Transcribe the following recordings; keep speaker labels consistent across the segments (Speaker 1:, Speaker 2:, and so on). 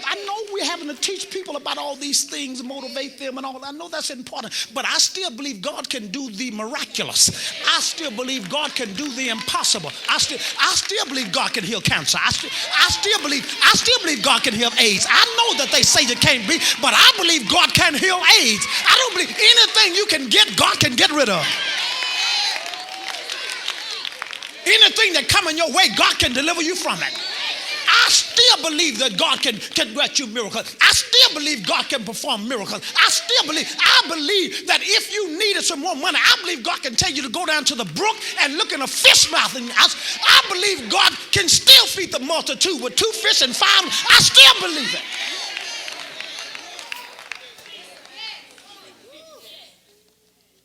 Speaker 1: I know we're having to teach people about all these things, motivate them and all. I know that's important, but I still believe God can do the miraculous. I still believe God can do the impossible. I still believe God can heal cancer. I still believe God can heal AIDS. I know that they say it can't be, but I believe God can heal AIDS. I don't believe anything you can get, God can get rid of. Anything that comes in your way, God can deliver you from it. I still believe that God can grant you miracles. I still believe God can perform miracles. I believe that if you needed some more money, I believe God can tell you to go down to the brook and look in a fish mouth. And I believe God can still feed the multitude with 2 fish and 5. I still believe it.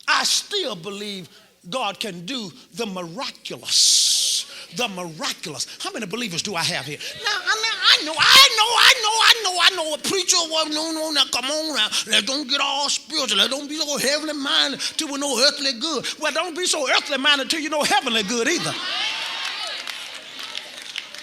Speaker 1: I still believe God can do the miraculous. The miraculous. How many believers do I have here? Now, I know a preacher. Well, no, now come on now. Let's don't get all spiritual. Let's don't be so heavenly minded till we know earthly good. Well, don't be so earthly minded till you know heavenly good either.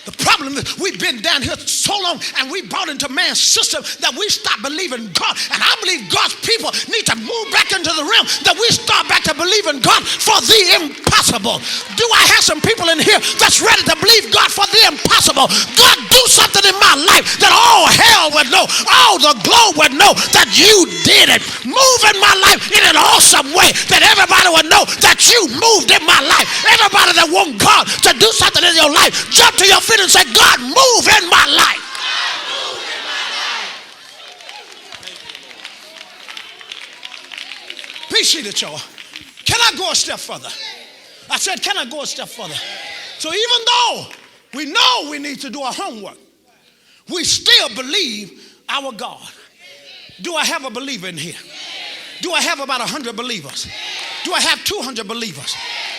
Speaker 1: The problem is we've been down here so long and we brought into man's system that we stopped believing God. And I believe God's people need to move back into the realm that we start back to believe in God for the impossible. Do I have some people in here that's ready to believe God for the impossible? God, do something in my life that all hell would know, all the globe would know that you did it. Move in my life in an awesome way that everybody would know that you moved in my life. Everybody that want God to do something in your life, jump to your feet and say, God, move in my life. Appreciate it, y'all. Can I go a step further? I said, can I go a step further? So even though we know we need to do our homework, we still believe our God. Do I have a believer in here? Do I have about 100 believers? Do I have 200 believers?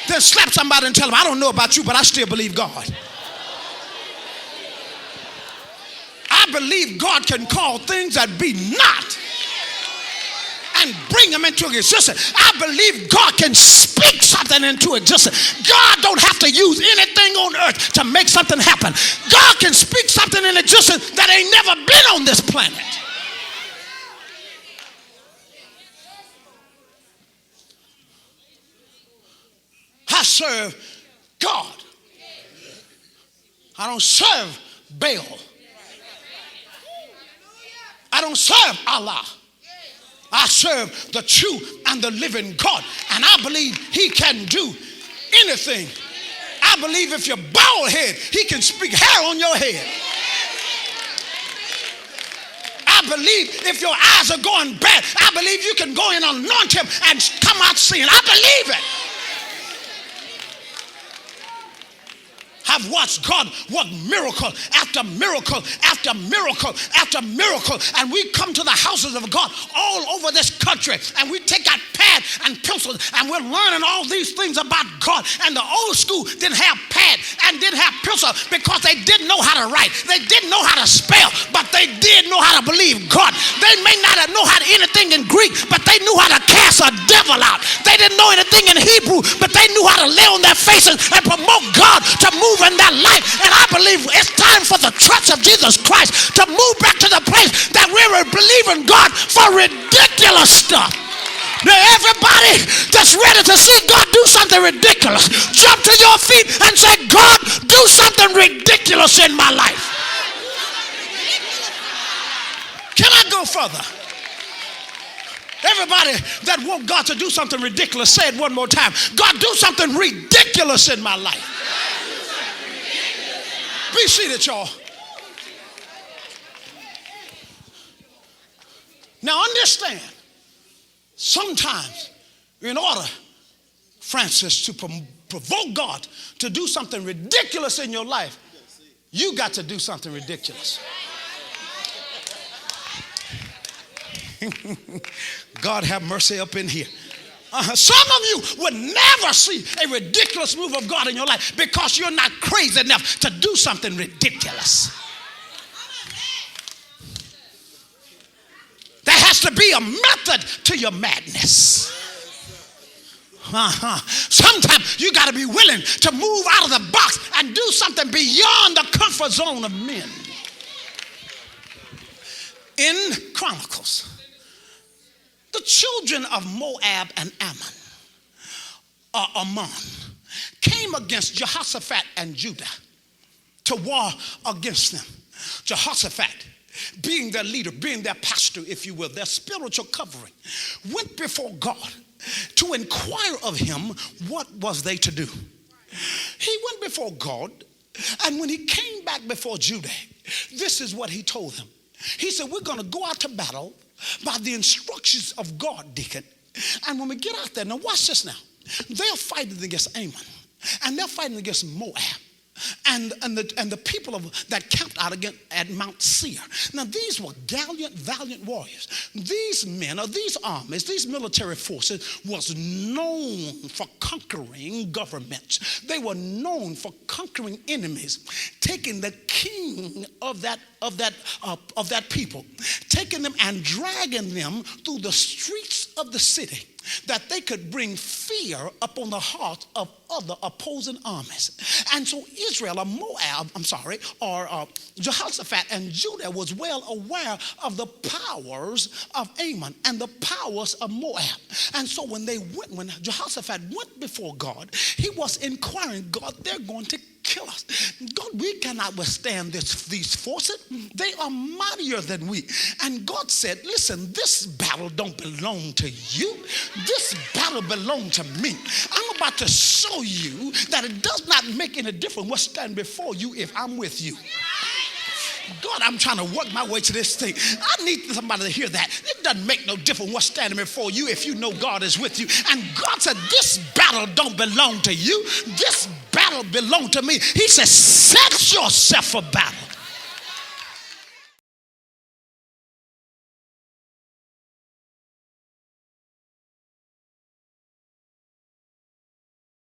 Speaker 1: Then slap somebody and tell them, I don't know about you, but I still believe God. I believe God can call things that be not and bring them into existence. I believe God can speak something into existence. God don't have to use anything on earth to make something happen. God can speak something in existence that ain't never been on this planet. I serve God. I don't serve Baal. I don't serve Allah. I serve the true and the living God. And I believe he can do anything. I believe if you're bald head, he can speak hair on your head. I believe if your eyes are going bad, I believe you can go and anoint him and come out seeing. I believe it. I've watched God work miracle after miracle after miracle after miracle. And we come to the houses of God all over this country and we take out pad and pencils and we're learning all these things about God. And the old school didn't have pad and didn't have pencil because they didn't know how to write. They didn't know how to spell, but they did know how to believe God. They may not have known how to anything in Greek, but they knew how to cast a devil out. They didn't know anything in Hebrew, but they knew how to lay on their faces and promote God to move in that life. And I believe it's time for the church of Jesus Christ to move back to the place that we're believing God for ridiculous stuff. Now everybody that's ready to see God do something ridiculous, jump to your feet and say, God, do something ridiculous in my life. Can I go further? Everybody that want God to do something ridiculous, say it one more time. God, do something ridiculous in my life. Be seated, y'all. Now understand, sometimes in order, Francis, to provoke God to do something ridiculous in your life, you got to do something ridiculous. God have mercy up in here. Some of you would never see a ridiculous move of God in your life because you're not crazy enough to do something ridiculous. There has to be a method to your madness. Sometimes you got to be willing to move out of the box and do something beyond the comfort zone of men. in Chronicles, the children of Moab and Ammon, or Ammon, came against Jehoshaphat and Judah to war against them. Jehoshaphat, being their leader, being their pastor, if you will, their spiritual covering, went before God to inquire of him what was they to do. He went before God, and when he came back before Judah, this is what he told them. He said, we're going to go out to battle by the instructions of God, deacon. And when we get out there, now watch this now. They're fighting against Ammon, and they're fighting against Moab. And the people that camped out again at Mount Seir. Now these were valiant warriors. These men, or these armies, these military forces was known for conquering governments. They were known for conquering enemies, taking the king of that people, taking them and dragging them through the streets of the city, that they could bring fear upon the hearts of other opposing armies. And so Israel, or Jehoshaphat and Judah was well aware of the powers of Ammon and the powers of Moab. And so when Jehoshaphat went before God, he was inquiring, God, they're going to kill us. God, we cannot withstand these forces. They are mightier than we. And God said, listen, this battle don't belong to you. This battle belongs to me. I'm about to show you that it does not make any difference what's standing before you if I'm with you. God, I'm trying to work my way to this thing. I need somebody to hear that. It doesn't make no difference what's standing before you if you know God is with you. And God said, this battle don't belong to you. This battle belongs to me. He said, set yourself for battle.